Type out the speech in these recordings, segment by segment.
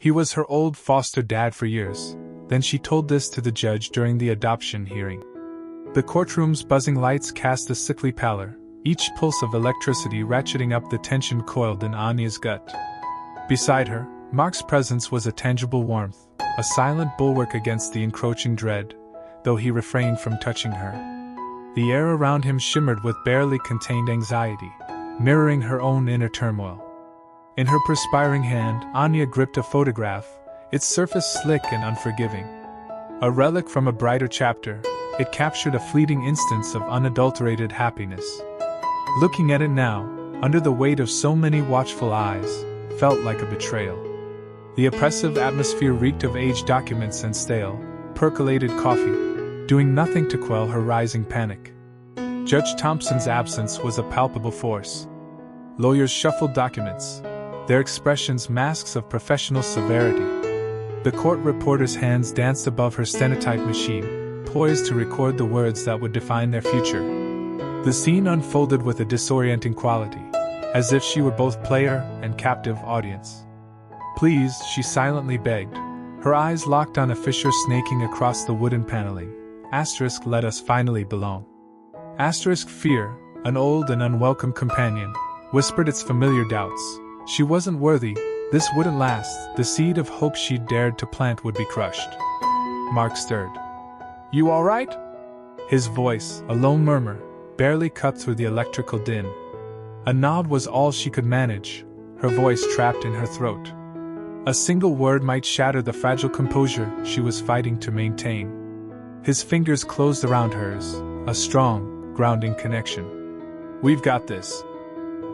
He was her old foster dad for years. Then she told this to the judge during the adoption hearing. The courtroom's buzzing lights cast a sickly pallor, each pulse of electricity ratcheting up the tension coiled in Anya's gut. Beside her, Mark's presence was a tangible warmth, a silent bulwark against the encroaching dread, though he refrained from touching her. The air around him shimmered with barely contained anxiety, mirroring her own inner turmoil. In her perspiring hand, Anya gripped a photograph, its surface slick and unforgiving. A relic from a brighter chapter, it captured a fleeting instance of unadulterated happiness. Looking at it now, under the weight of so many watchful eyes, felt like a betrayal. The oppressive atmosphere reeked of aged documents and stale, percolated coffee, doing nothing to quell her rising panic. Judge Thompson's absence was a palpable force. Lawyers shuffled documents, their expressions masks of professional severity. The court reporter's hands danced above her stenotype machine, poised to record the words that would define their future. The scene unfolded with a disorienting quality, as if she were both player and captive audience. "Please," she silently begged, her eyes locked on a fissure snaking across the wooden paneling. Asterisk, let us finally belong. Asterisk, fear, an old and unwelcome companion, whispered its familiar doubts. She wasn't worthy, this wouldn't last, the seed of hope she'd dared to plant would be crushed. Mark stirred. "You all right?" His voice, a low murmur, barely cut through the electrical din. A nod was all she could manage, her voice trapped in her throat. A single word might shatter the fragile composure she was fighting to maintain. His fingers closed around hers, a strong, grounding connection. "We've got this."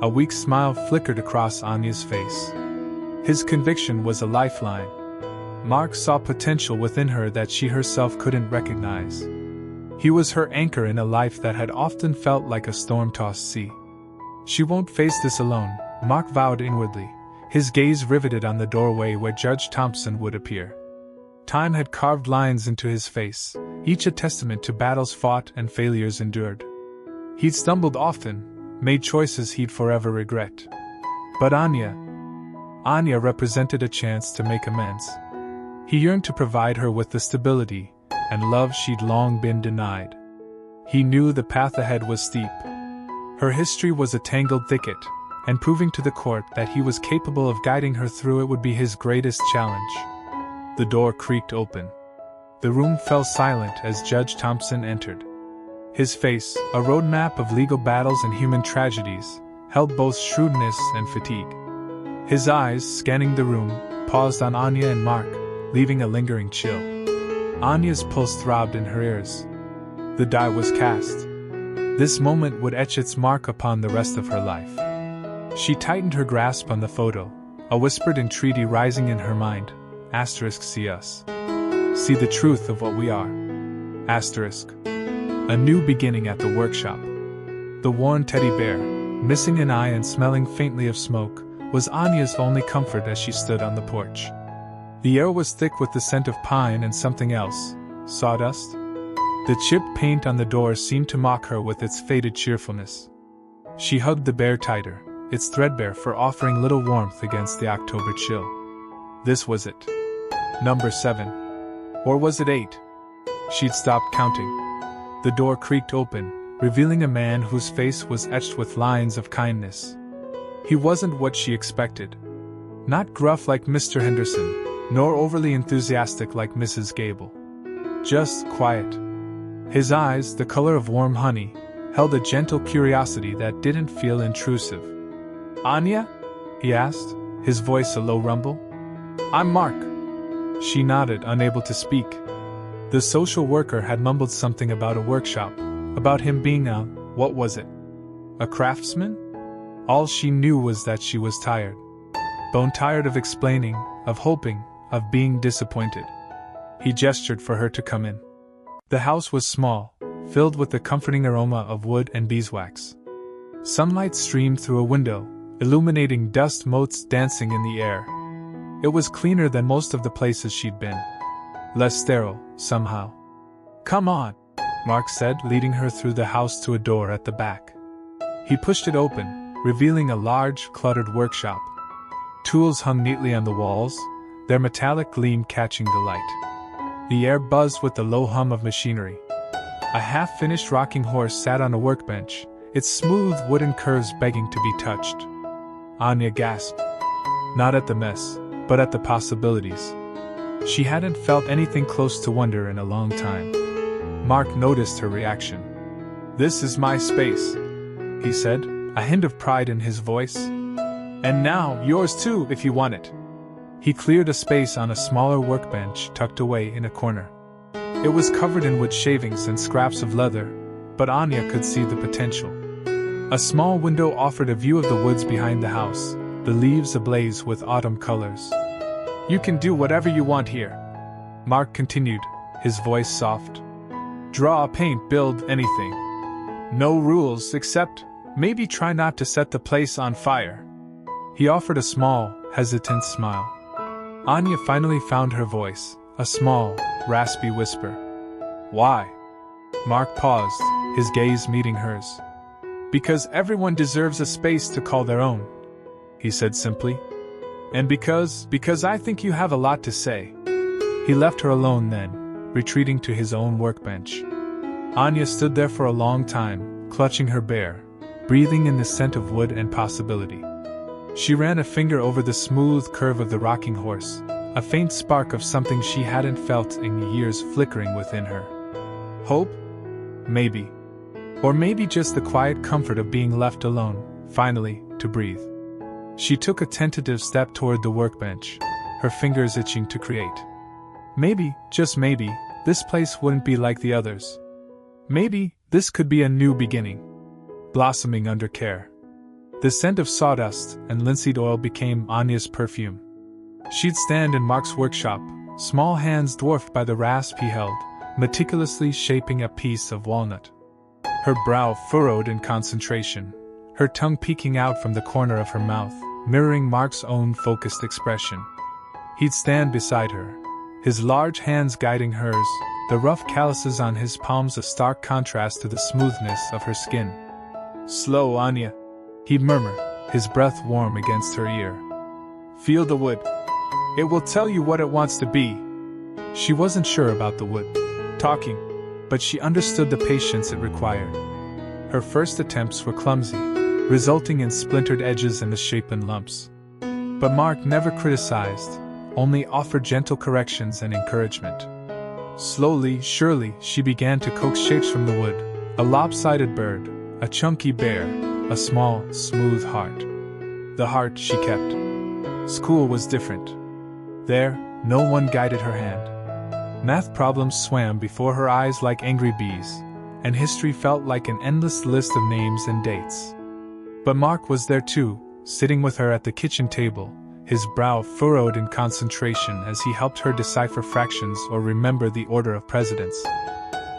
A weak smile flickered across Anya's face. His conviction was a lifeline. Mark saw potential within her that she herself couldn't recognize. He was her anchor in a life that had often felt like a storm-tossed sea. She won't face this alone, Mark vowed inwardly, his gaze riveted on the doorway where Judge Thompson would appear. Time had carved lines into his face, each a testament to battles fought and failures endured. He'd stumbled often, made choices he'd forever regret. But Anya represented a chance to make amends. He yearned to provide her with the stability and love she'd long been denied. He knew the path ahead was steep. Her history was a tangled thicket, and proving to the court that he was capable of guiding her through it would be his greatest challenge. The door creaked open. The room fell silent as Judge Thompson entered. His face, a roadmap of legal battles and human tragedies, held both shrewdness and fatigue. His eyes, scanning the room, paused on Anya and Mark, leaving a lingering chill. Anya's pulse throbbed in her ears. The die was cast. This moment would etch its mark upon the rest of her life. She tightened her grasp on the photo, a whispered entreaty rising in her mind. Asterisk, see us. See the truth of what we are. Asterisk. A new beginning at the workshop. The worn teddy bear, missing an eye and smelling faintly of smoke, was Anya's only comfort as she stood on the porch. The air was thick with the scent of pine and something else, sawdust. The chipped paint on the door seemed to mock her with its faded cheerfulness. She hugged the bear tighter, its threadbare fur offering little warmth against the October chill. This was it. Number 7. Or was it 8? She'd stopped counting. The door creaked open, revealing a man whose face was etched with lines of kindness. He wasn't what she expected. Not gruff like Mr. Henderson, nor overly enthusiastic like Mrs. Gable. Just quiet. His eyes, the color of warm honey, held a gentle curiosity that didn't feel intrusive. "Anya?" he asked, his voice a low rumble. "I'm Mark." She nodded, unable to speak. The social worker had mumbled something about a workshop, about him being what was it? A craftsman? All she knew was that she was tired. Bone tired of explaining, of hoping, of being disappointed. He gestured for her to come in. The house was small, filled with the comforting aroma of wood and beeswax. Sunlight streamed through a window, illuminating dust motes dancing in the air. It was cleaner than most of the places she'd been. Less sterile, somehow. "Come on," Mark said, leading her through the house to a door at the back. He pushed it open, revealing a large, cluttered workshop. Tools hung neatly on the walls, their metallic gleam catching the light. The air buzzed with the low hum of machinery. A half-finished rocking horse sat on a workbench, its smooth wooden curves begging to be touched. Anya gasped. Not at the mess, but at the possibilities. She hadn't felt anything close to wonder in a long time. Mark noticed her reaction. "This is my space," he said, a hint of pride in his voice. "And now, yours too, if you want it." He cleared a space on a smaller workbench tucked away in a corner. It was covered in wood shavings and scraps of leather, but Anya could see the potential. A small window offered a view of the woods behind the house, the leaves ablaze with autumn colors. "You can do whatever you want here," Mark continued, his voice soft. "Draw, paint, build, anything. No rules, except maybe try not to set the place on fire." He offered a small, hesitant smile. Anya finally found her voice, a small, raspy whisper. "Why?" Mark paused, his gaze meeting hers. "Because everyone deserves a space to call their own," he said simply. "And because I think you have a lot to say." He left her alone then, retreating to his own workbench. Anya stood there for a long time, clutching her bear, breathing in the scent of wood and possibility. She ran a finger over the smooth curve of the rocking horse, a faint spark of something she hadn't felt in years flickering within her. Hope? Maybe. Or maybe just the quiet comfort of being left alone, finally, to breathe. She took a tentative step toward the workbench, her fingers itching to create. Maybe, just maybe, this place wouldn't be like the others. Maybe, this could be a new beginning. Blossoming under care. The scent of sawdust and linseed oil became Anya's perfume. She'd stand in Mark's workshop, small hands dwarfed by the rasp he held, meticulously shaping a piece of walnut. Her brow furrowed in concentration, her tongue peeking out from the corner of her mouth, mirroring Mark's own focused expression. He'd stand beside her, his large hands guiding hers, the rough calluses on his palms a stark contrast to the smoothness of her skin. "Slow, Anya," he'd murmur, his breath warm against her ear. "Feel the wood. It will tell you what it wants to be." She wasn't sure about the wood talking, but she understood the patience it required. Her first attempts were clumsy, resulting in splintered edges and misshapen lumps. But Mark never criticized, only offered gentle corrections and encouragement. Slowly, surely, she began to coax shapes from the wood, a lopsided bird, a chunky bear, a small, smooth heart. The heart she kept. School was different. There, no one guided her hand. Math problems swam before her eyes like angry bees, and history felt like an endless list of names and dates. But Mark was there too, sitting with her at the kitchen table, his brow furrowed in concentration as he helped her decipher fractions or remember the order of precedence.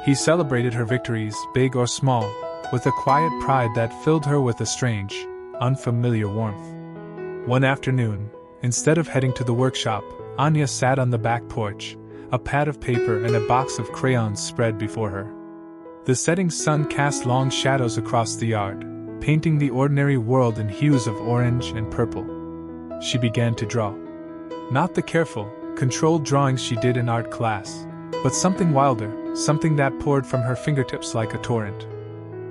He celebrated her victories, big or small, with a quiet pride that filled her with a strange, unfamiliar warmth. One afternoon, instead of heading to the workshop, Anya sat on the back porch, a pad of paper and a box of crayons spread before her. The setting sun cast long shadows across the yard, painting the ordinary world in hues of orange and purple. She began to draw. Not the careful, controlled drawings she did in art class, but something wilder, something that poured from her fingertips like a torrent.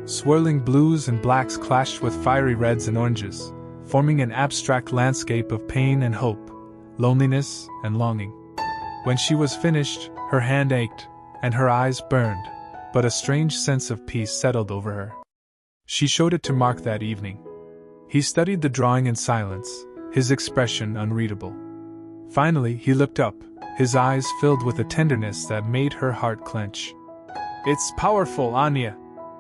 Swirling blues and blacks clashed with fiery reds and oranges, forming an abstract landscape of pain and hope, loneliness and longing. When she was finished, her hand ached, and her eyes burned, but a strange sense of peace settled over her. She showed it to Mark that evening. He studied the drawing in silence, his expression unreadable. Finally, he looked up, his eyes filled with a tenderness that made her heart clench. "It's powerful, Anya,"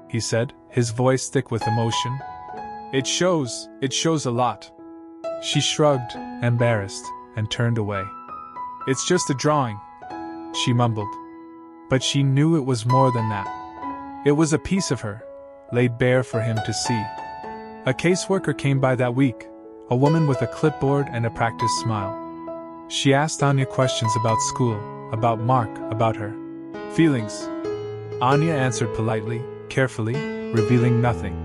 he said, his voice thick with emotion. It shows a lot." She shrugged, embarrassed, and turned away. "It's just a drawing," she mumbled. But she knew it was more than that. It was a piece of her, laid bare for him to see. A caseworker came by that week, a woman with a clipboard and a practiced smile. She asked Anya questions about school, about Mark, about her feelings. Anya answered politely, carefully, revealing nothing.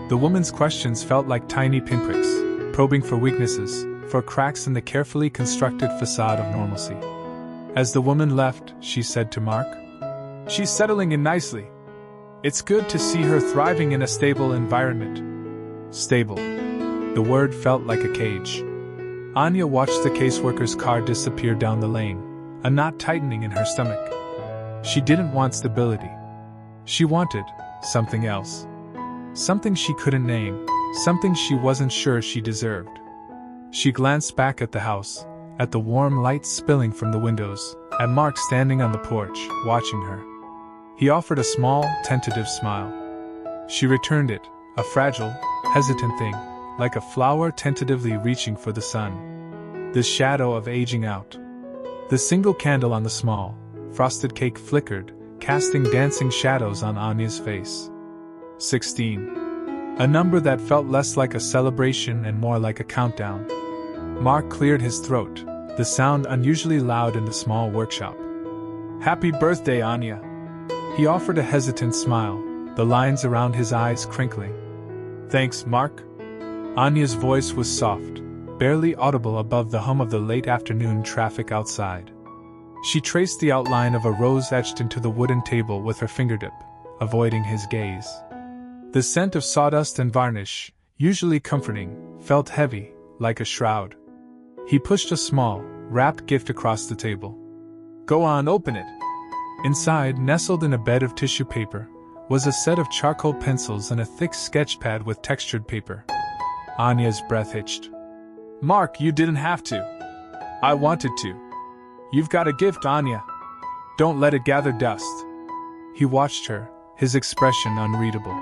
The woman's questions felt like tiny pinpricks, probing for weaknesses, for cracks in the carefully constructed facade of normalcy. As the woman left, she said to Mark, "She's settling in nicely. It's good to see her thriving in a stable environment." Stable. The word felt like a cage. Anya watched the caseworker's car disappear down the lane, a knot tightening in her stomach. She didn't want stability. She wanted something else. Something she couldn't name, something she wasn't sure she deserved. She glanced back at the house, at the warm light spilling from the windows, at Mark standing on the porch, watching her. He offered a small, tentative smile. She returned it, a fragile, hesitant thing, like a flower tentatively reaching for the sun. The shadow of aging out. The single candle on the small, frosted cake flickered, casting dancing shadows on Anya's face. 16. A number that felt less like a celebration and more like a countdown. Mark cleared his throat, the sound unusually loud in the small workshop. "Happy birthday, Anya." He offered a hesitant smile, the lines around his eyes crinkling. "Thanks, Mark." Anya's voice was soft, barely audible above the hum of the late afternoon traffic outside. She traced the outline of a rose etched into the wooden table with her fingertip, avoiding his gaze. The scent of sawdust and varnish, usually comforting, felt heavy, like a shroud. He pushed a small, wrapped gift across the table. "Go on, open it." Inside, nestled in a bed of tissue paper, was a set of charcoal pencils and a thick sketch pad with textured paper. Anya's breath hitched. "Mark, you didn't have to. I wanted to. You've got a gift, Anya. Don't let it gather dust." He watched her, his expression unreadable.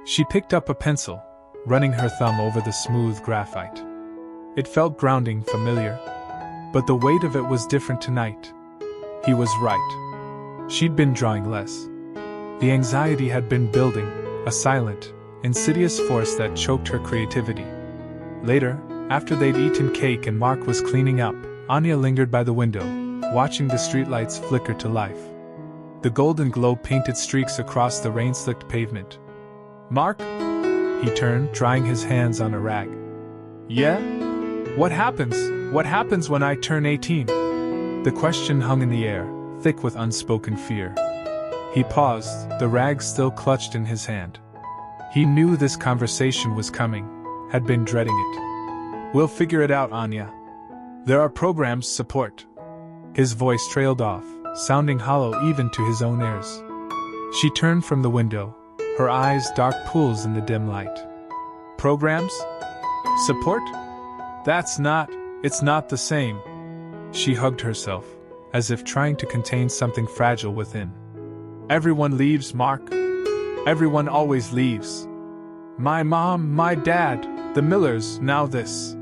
She picked up a pencil, running her thumb over the smooth graphite. It felt grounding, familiar. But the weight of it was different tonight. He was right. She'd been drawing less. The anxiety had been building, a silent, insidious force that choked her creativity. Later, after they'd eaten cake and Mark was cleaning up, Anya lingered by the window, watching the streetlights flicker to life. The golden glow painted streaks across the rain-slicked pavement. "Mark?" He turned, drying his hands on a rag. "Yeah? What happens? What happens when I turn 18? The question hung in the air, thick with unspoken fear. He paused, the rag still clutched in his hand. He knew this conversation was coming, had been dreading it. "We'll figure it out, Anya. There are programs, support." His voice trailed off, sounding hollow even to his own ears. She turned from the window, her eyes dark pools in the dim light. "Programs? Support? It's not the same." She hugged herself, as if trying to contain something fragile within. "Everyone leaves, Mark. Everyone always leaves. My mom, my dad, the Millers, now this."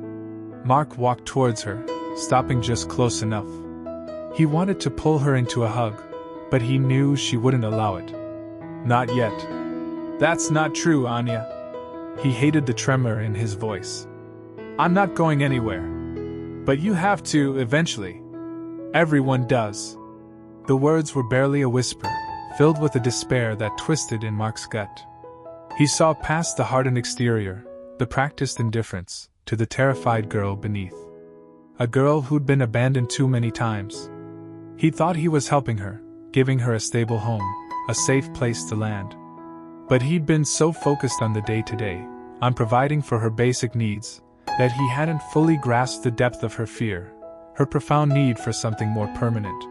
Mark walked towards her, stopping just close enough. He wanted to pull her into a hug, but he knew she wouldn't allow it. "Not yet." "That's not true, Anya." He hated the tremor in his voice. "I'm not going anywhere. But you have to, eventually. Everyone does." The words were barely a whisper, filled with a despair that twisted in Mark's gut. He saw past the hardened exterior, the practiced indifference, to the terrified girl beneath. A girl who'd been abandoned too many times. He thought he was helping her, giving her a stable home, a safe place to land. But he'd been so focused on the day-to-day, on providing for her basic needs, that he hadn't fully grasped the depth of her fear, her profound need for something more permanent.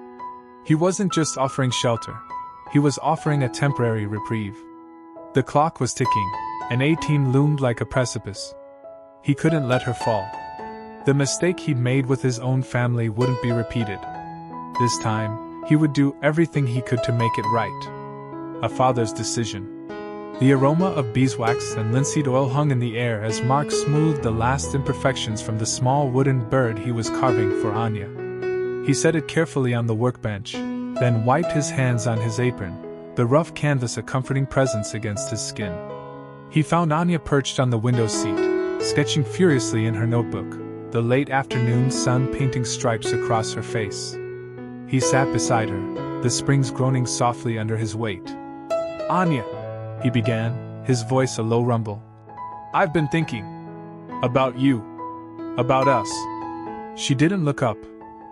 He wasn't just offering shelter, he was offering a temporary reprieve. The clock was ticking, and 18 loomed like a precipice. He couldn't let her fall. The mistake he'd made with his own family wouldn't be repeated. This time, he would do everything he could to make it right. A father's decision. The aroma of beeswax and linseed oil hung in the air as Mark smoothed the last imperfections from the small wooden bird he was carving for Anya. He set it carefully on the workbench, then wiped his hands on his apron, the rough canvas a comforting presence against his skin. He found Anya perched on the window seat, sketching furiously in her notebook, the late afternoon sun painting stripes across her face. He sat beside her, the springs groaning softly under his weight. "Anya," he began, his voice a low rumble. "I've been thinking about you. About us. She didn't look up,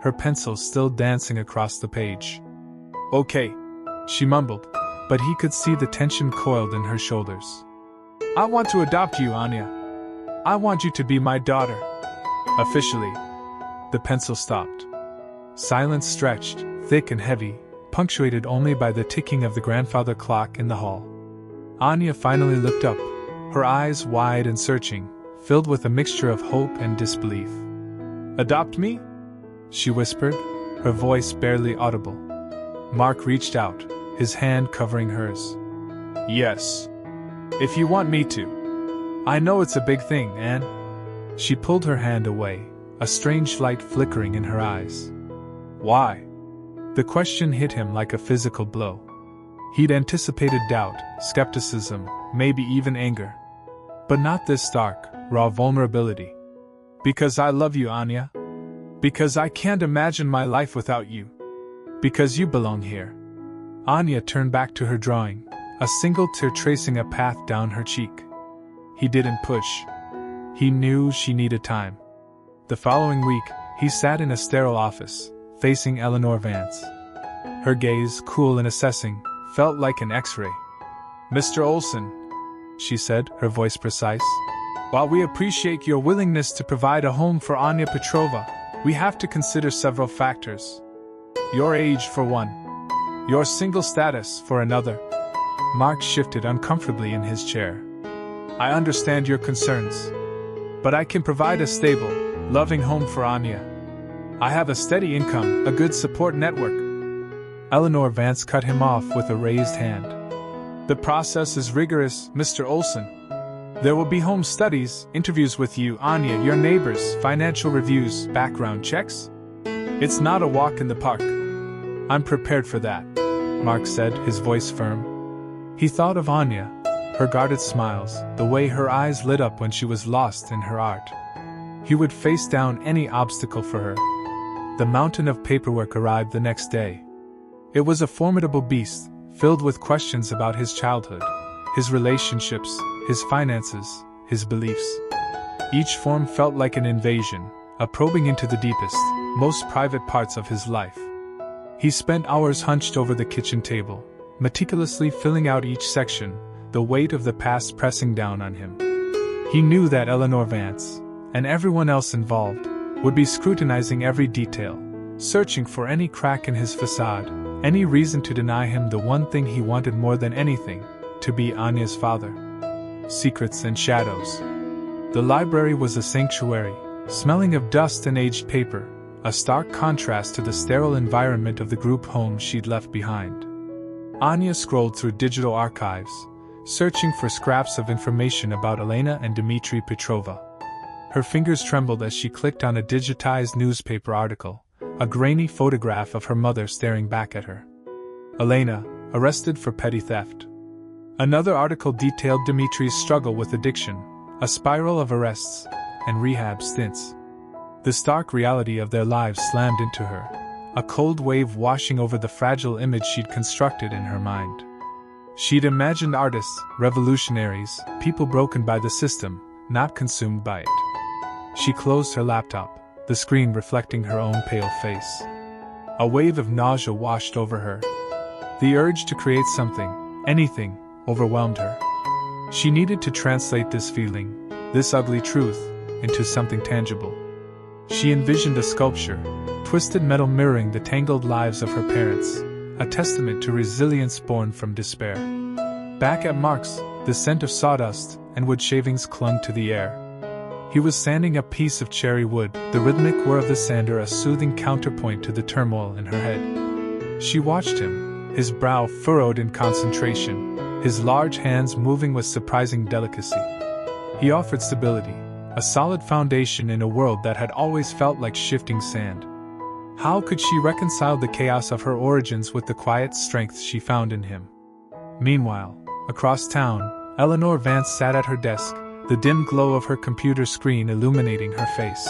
her pencil still dancing across the page. Okay, she mumbled, but he could see the tension coiled in her shoulders. I want to adopt you, Anya. I want you to be my daughter. Officially. The pencil stopped. Silence stretched, thick and heavy, punctuated only by the ticking of the grandfather clock in the hall. Anya finally looked up, her eyes wide and searching, filled with a mixture of hope and disbelief. Adopt me? She whispered, her voice barely audible. Mark reached out, his hand covering hers. Yes. If you want me to. I know it's a big thing, Anne. She pulled her hand away, a strange light flickering in her eyes. Why? The question hit him like a physical blow. He'd anticipated doubt, skepticism, maybe even anger. But not this stark, raw vulnerability. Because I love you, Anya. Because I can't imagine my life without you. Because you belong here. Anya turned back to her drawing, a single tear tracing a path down her cheek. He didn't push. He knew she needed time. The following week, he sat in a sterile office, facing Eleanor Vance. Her gaze, cool and assessing, felt like an X-ray. Mr. Olson, she said, her voice precise. While we appreciate your willingness to provide a home for Anya Petrova, we have to consider several factors. Your age for one. Your single status for another. Mark shifted uncomfortably in his chair. I understand your concerns. But I can provide a stable, loving home for Anya. I have a steady income, a good support network. Eleanor Vance cut him off with a raised hand. The process is rigorous, Mr. Olson. There will be home studies, interviews with you, Anya, your neighbors, financial reviews, background checks. It's not a walk in the park. I'm prepared for that, Mark said, his voice firm. He thought of Anya, her guarded smiles, the way her eyes lit up when she was lost in her art. He would face down any obstacle for her. The mountain of paperwork arrived the next day. It was a formidable beast, filled with questions about his childhood, his relationships, his finances, his beliefs. Each form felt like an invasion, a probing into the deepest, most private parts of his life. He spent hours hunched over the kitchen table, meticulously filling out each section, the weight of the past pressing down on him. He knew that Eleanor Vance, and everyone else involved, would be scrutinizing every detail, searching for any crack in his facade, any reason to deny him the one thing he wanted more than anything, to be Anya's father. Secrets and shadows. The library was a sanctuary, smelling of dust and aged paper, a stark contrast to the sterile environment of the group home she'd left behind. Anya scrolled through digital archives, searching for scraps of information about Elena and Dmitry Petrova. Her fingers trembled as she clicked on a digitized newspaper article, a grainy photograph of her mother staring back at her. Elena, arrested for petty theft. Another article detailed Dmitry's struggle with addiction, a spiral of arrests and rehab stints. The stark reality of their lives slammed into her, a cold wave washing over the fragile image she'd constructed in her mind. She'd imagined artists, revolutionaries, people broken by the system, not consumed by it. She closed her laptop, the screen reflecting her own pale face. A wave of nausea washed over her. The urge to create something, anything, overwhelmed her. She needed to translate this feeling, this ugly truth, into something tangible. She envisioned a sculpture, twisted metal mirroring the tangled lives of her parents, a testament to resilience born from despair. Back at Mark's, the scent of sawdust and wood shavings clung to the air. He was sanding a piece of cherry wood, the rhythmic whir of the sander a soothing counterpoint to the turmoil in her head. She watched him, his brow furrowed in concentration, his large hands moving with surprising delicacy. He offered stability, a solid foundation in a world that had always felt like shifting sand. How could she reconcile the chaos of her origins with the quiet strength she found in him? Meanwhile, across town, Eleanor Vance sat at her desk, the dim glow of her computer screen illuminating her face.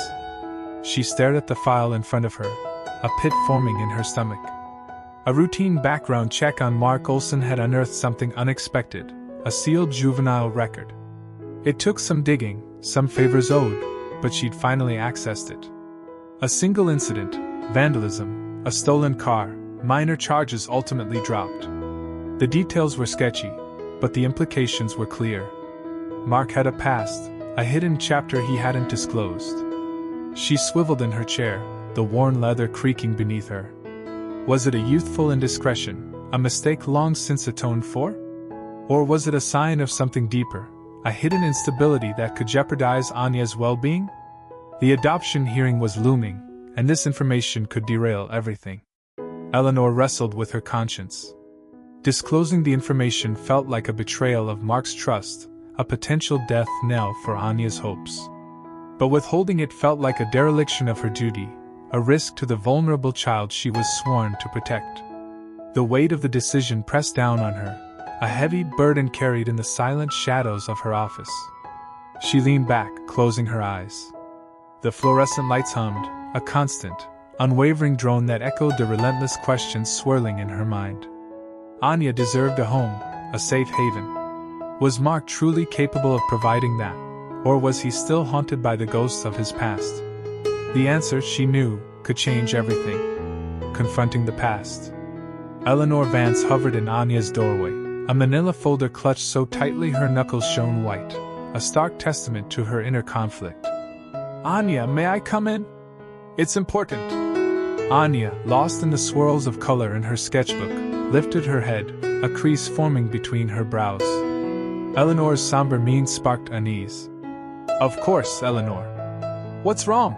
She stared at the file in front of her, a pit forming in her stomach. A routine background check on Mark Olson had unearthed something unexpected, a sealed juvenile record. It took some digging, some favors owed, but she'd finally accessed it. A single incident, vandalism, a stolen car, minor charges ultimately dropped. The details were sketchy, but the implications were clear. Mark had a past, a hidden chapter he hadn't disclosed. She swiveled in her chair, the worn leather creaking beneath her. Was it a youthful indiscretion, a mistake long since atoned for? Or was it a sign of something deeper, a hidden instability that could jeopardize Anya's well-being? The adoption hearing was looming, and this information could derail everything. Eleanor wrestled with her conscience. Disclosing the information felt like a betrayal of Mark's trust, a potential death knell for Anya's hopes. But withholding it felt like a dereliction of her duty, a risk to the vulnerable child she was sworn to protect. The weight of the decision pressed down on her, a heavy burden carried in the silent shadows of her office. She leaned back, closing her eyes. The fluorescent lights hummed, a constant, unwavering drone that echoed the relentless questions swirling in her mind. Anya deserved a home, a safe haven. Was Mark truly capable of providing that, or was he still haunted by the ghosts of his past? The answer, she knew, could change everything. Confronting the past. Eleanor Vance hovered in Anya's doorway, a manila folder clutched so tightly her knuckles shone white, a stark testament to her inner conflict. "Anya, may I come in? It's important." Anya, lost in the swirls of color in her sketchbook, lifted her head, a crease forming between her brows. Eleanor's somber mien sparked unease. "Of course, Eleanor. What's wrong?"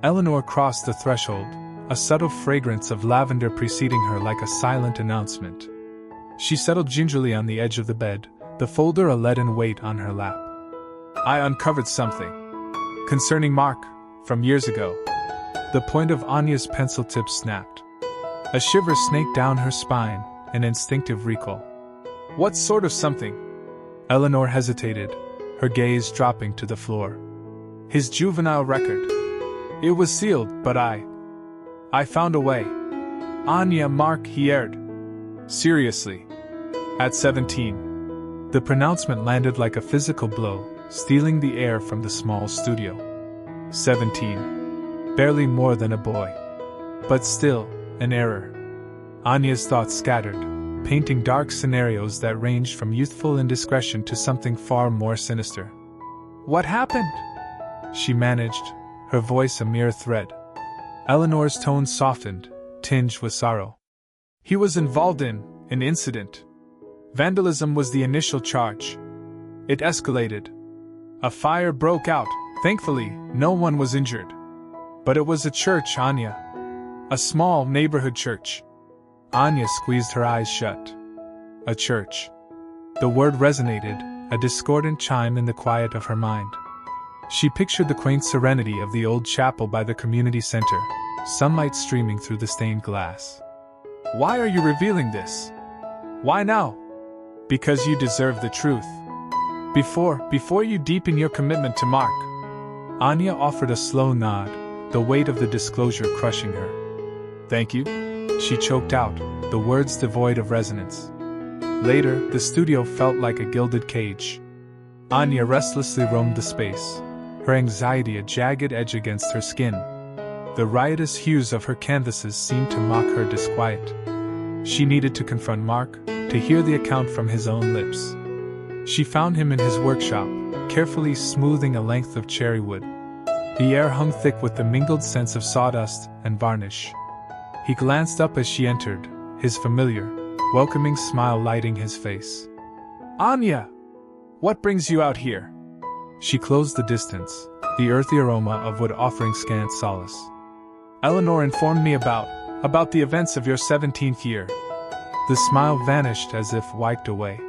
Eleanor crossed the threshold, a subtle fragrance of lavender preceding her like a silent announcement. She settled gingerly on the edge of the bed, the folder a leaden weight on her lap. "I uncovered something. Concerning Mark, from years ago." The point of Anya's pencil tip snapped. A shiver snaked down her spine, an instinctive recall. "What sort of something?" Eleanor hesitated, her gaze dropping to the floor. "His juvenile record. It was sealed, but I found a way." "Anya, Mark," he aired. "Seriously. At 17. The pronouncement landed like a physical blow, stealing the air from the small studio. 17. Barely more than a boy. But still, an error. Anya's thoughts scattered, painting dark scenarios that ranged from youthful indiscretion to something far more sinister. "What happened?" she managed, her voice a mere thread. Eleanor's tone softened, tinged with sorrow. "He was involved in an incident. Vandalism was the initial charge. It escalated. A fire broke out. Thankfully, no one was injured. But it was a church, Anya. A small neighborhood church." Anya squeezed her eyes shut. A church. The word resonated, a discordant chime in the quiet of her mind. She pictured the quaint serenity of the old chapel by the community center, sunlight streaming through the stained glass. "Why are you revealing this? Why now?" "Because you deserve the truth. Before you deepen your commitment to Mark." Anya offered a slow nod, the weight of the disclosure crushing her. "Thank you," she choked out, the words devoid of resonance. Later, the studio felt like a gilded cage. Anya restlessly roamed the space, her anxiety a jagged edge against her skin. The riotous hues of her canvases seemed to mock her disquiet. She needed to confront Mark, to hear the account from his own lips. She found him in his workshop, carefully smoothing a length of cherry wood. The air hung thick with the mingled scents of sawdust and varnish. He glanced up as she entered, his familiar, welcoming smile lighting his face. "Anya! What brings you out here?" She closed the distance, the earthy aroma of wood offering scant solace. "Eleanor informed me about the events of your 17th year." The smile vanished as if wiped away.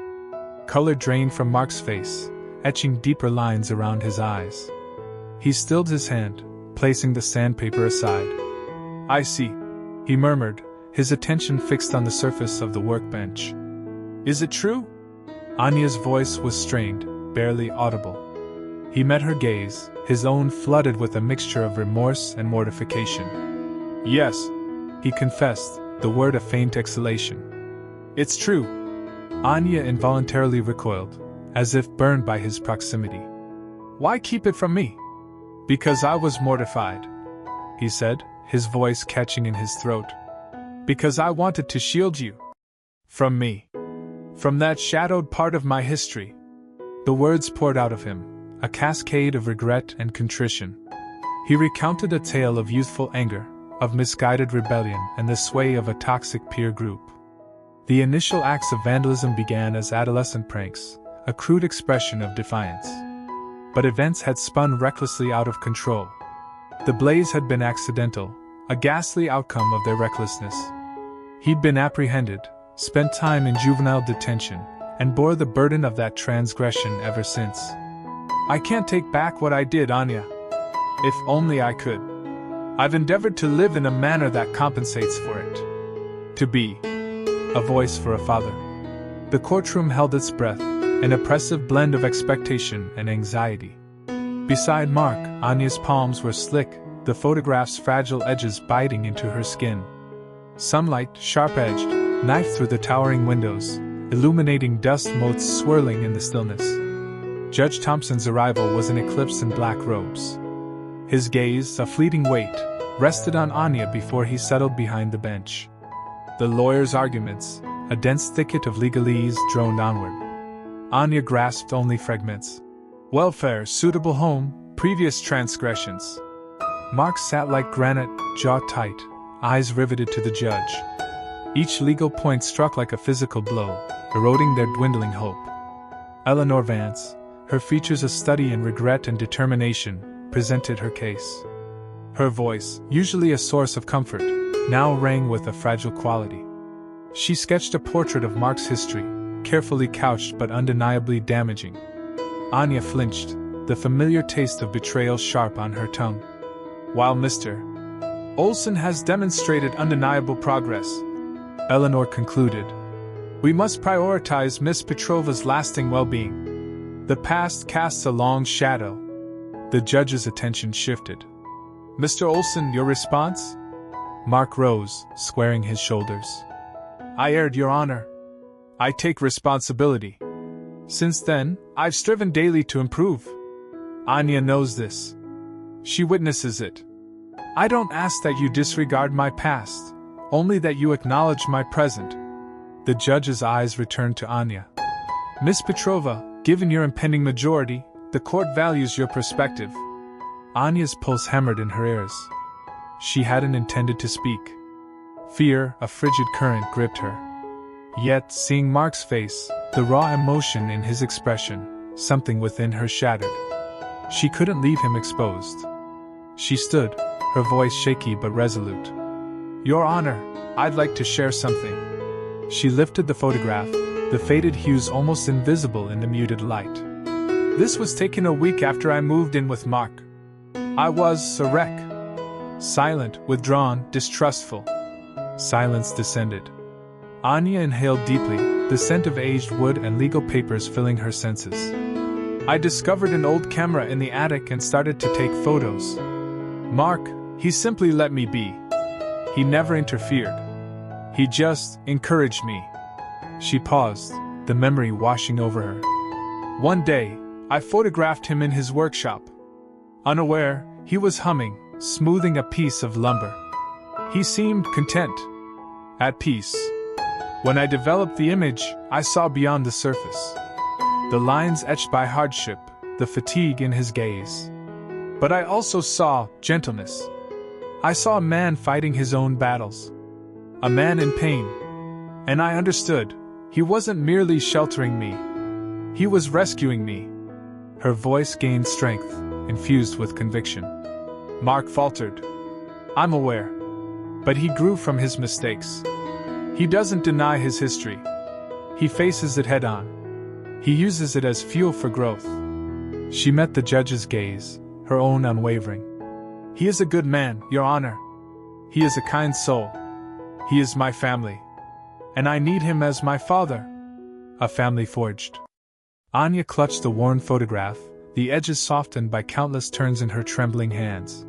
Color drained from Mark's face, etching deeper lines around his eyes. He stilled his hand, placing the sandpaper aside. "I see," he murmured, his attention fixed on the surface of the workbench. "Is it true?" Anya's voice was strained, barely audible. He met her gaze, his own flooded with a mixture of remorse and mortification. "Yes," he confessed, the word a faint exhalation. "It's true." Anya involuntarily recoiled, as if burned by his proximity. "Why keep it from me?" Because I was mortified, he said, his voice catching in his throat. Because I wanted to shield you. From me. From that shadowed part of my history. The words poured out of him, a cascade of regret and contrition. He recounted a tale of youthful anger, of misguided rebellion and the sway of a toxic peer group. The initial acts of vandalism began as adolescent pranks, a crude expression of defiance. But events had spun recklessly out of control. The blaze had been accidental, a ghastly outcome of their recklessness. He'd been apprehended, spent time in juvenile detention, and bore the burden of that transgression ever since. I can't take back what I did, Anya. If only I could. I've endeavored to live in a manner that compensates for it. To be a voice for a father. The courtroom held its breath, an oppressive blend of expectation and anxiety. Beside Mark, Anya's palms were slick, the photograph's fragile edges biting into her skin. Sunlight, sharp-edged, knifed through the towering windows, illuminating dust motes swirling in the stillness. Judge Thompson's arrival was an eclipse in black robes. His gaze, a fleeting weight, rested on Anya before he settled behind the bench. The lawyer's arguments, a dense thicket of legalese, droned onward. Anya grasped only fragments. Welfare, suitable home, previous transgressions. Mark sat like granite, jaw tight, eyes riveted to the judge. Each legal point struck like a physical blow, eroding their dwindling hope. Eleanor Vance, her features a study in regret and determination, presented her case. Her voice, usually a source of comfort, now rang with a fragile quality. She sketched a portrait of Mark's history, carefully couched but undeniably damaging. Anya flinched, the familiar taste of betrayal sharp on her tongue. While Mr. Olson has demonstrated undeniable progress, Eleanor concluded, we must prioritize Miss Petrova's lasting well-being. The past casts a long shadow. The judge's attention shifted. Mr. Olson, your response? Mark rose, squaring his shoulders. I erred, Your Honor. I take responsibility. Since then, I've striven daily to improve. Anya knows this. She witnesses it. I don't ask that you disregard my past, only that you acknowledge my present. The judge's eyes returned to Anya. Miss Petrova, given your impending majority, the court values your perspective. Anya's pulse hammered in her ears. She hadn't intended to speak. Fear, a frigid current, gripped her. Yet, seeing Mark's face, the raw emotion in his expression, something within her shattered. She couldn't leave him exposed. She stood, her voice shaky but resolute. Your Honor, I'd like to share something. She lifted the photograph, the faded hues almost invisible in the muted light. This was taken a week after I moved in with Mark. I was a wreck. Silent, withdrawn, distrustful. Silence descended. Anya inhaled deeply, the scent of aged wood and legal papers filling her senses. I discovered an old camera in the attic and started to take photos. Mark, he simply let me be. He never interfered. He just encouraged me. She paused, the memory washing over her. One day, I photographed him in his workshop. Unaware, he was humming, smoothing a piece of lumber. He seemed content, at peace. When I developed the image, I saw beyond the surface. The lines etched by hardship, the fatigue in his gaze. But I also saw gentleness. I saw a man fighting his own battles. A man in pain. And I understood, he wasn't merely sheltering me. He was rescuing me. Her voice gained strength, infused with conviction. Mark faltered. I'm aware. But he grew from his mistakes. He doesn't deny his history. He faces it head on. He uses it as fuel for growth. She met the judge's gaze, her own unwavering. He is a good man, Your Honor. He is a kind soul. He is my family. And I need him as my father. A family forged. Anya clutched the worn photograph, the edges softened by countless turns in her trembling hands.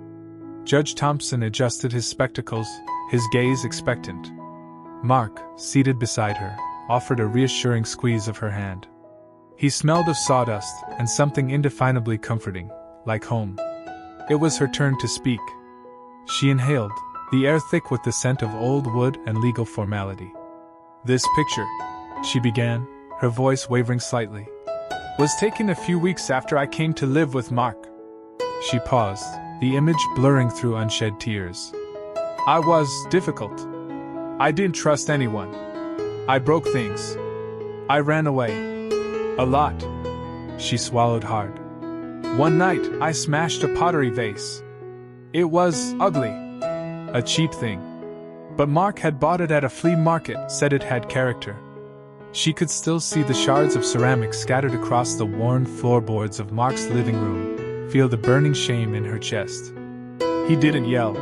Judge Thompson adjusted his spectacles, his gaze expectant. Mark, seated beside her, offered a reassuring squeeze of her hand. He smelled of sawdust and something indefinably comforting, like home. It was her turn to speak. She inhaled, the air thick with the scent of old wood and legal formality. "This picture," she began, her voice wavering slightly, "was taken a few weeks after I came to live with Mark." She paused, the image blurring through unshed tears. "I was difficult. I didn't trust anyone. I broke things. I ran away. A lot." She swallowed hard. "One night, I smashed a pottery vase. It was ugly. A cheap thing. But Mark had bought it at a flea market, said it had character." She could still see the shards of ceramic scattered across the worn floorboards of Mark's living room, feel the burning shame in her chest. "He didn't yell.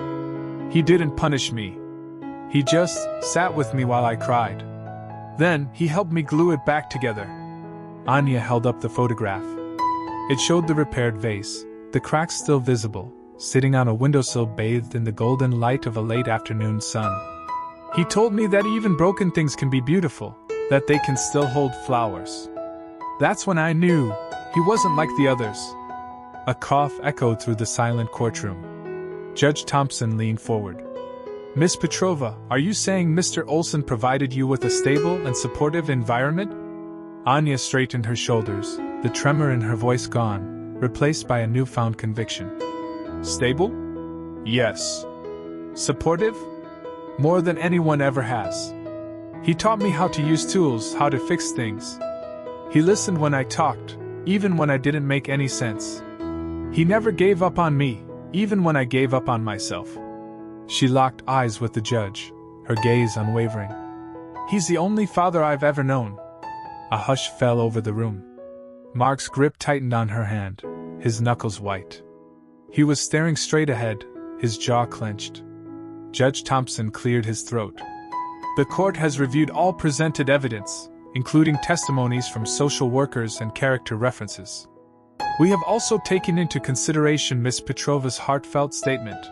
He didn't punish me. He just sat with me while I cried. Then, he helped me glue it back together." Anya held up the photograph. It showed the repaired vase, the cracks still visible, sitting on a windowsill bathed in the golden light of a late afternoon sun. "He told me that even broken things can be beautiful, that they can still hold flowers. That's when I knew he wasn't like the others." A cough echoed through the silent courtroom. Judge Thompson leaned forward. "Miss Petrova, are you saying Mr. Olson provided you with a stable and supportive environment?" Anya straightened her shoulders, the tremor in her voice gone, replaced by a newfound conviction. "Stable? Yes. Supportive? More than anyone ever has. He taught me how to use tools, how to fix things. He listened when I talked, even when I didn't make any sense. He never gave up on me, even when I gave up on myself." She locked eyes with the judge, her gaze unwavering. "He's the only father I've ever known." A hush fell over the room. Mark's grip tightened on her hand, his knuckles white. He was staring straight ahead, his jaw clenched. Judge Thompson cleared his throat. "The court has reviewed all presented evidence, including testimonies from social workers and character references. We have also taken into consideration Miss Petrova's heartfelt statement."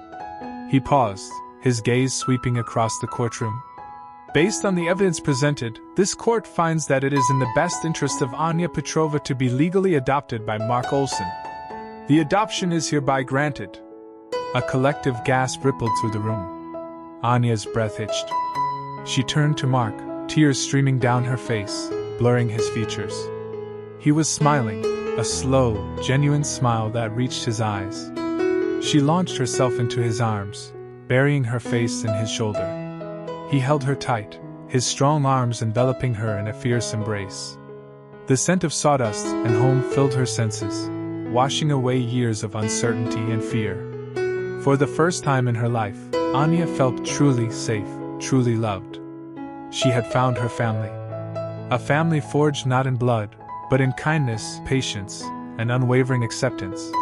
He paused, his gaze sweeping across the courtroom. "Based on the evidence presented, this court finds that it is in the best interest of Anya Petrova to be legally adopted by Mark Olson. The adoption is hereby granted." A collective gasp rippled through the room. Anya's breath hitched. She turned to Mark, tears streaming down her face, blurring his features. He was smiling, a slow, genuine smile that reached his eyes. She launched herself into his arms, burying her face in his shoulder. He held her tight, his strong arms enveloping her in a fierce embrace. The scent of sawdust and home filled her senses, washing away years of uncertainty and fear. For the first time in her life, Anya felt truly safe, truly loved. She had found her family. A family forged not in blood, but in kindness, patience, and unwavering acceptance.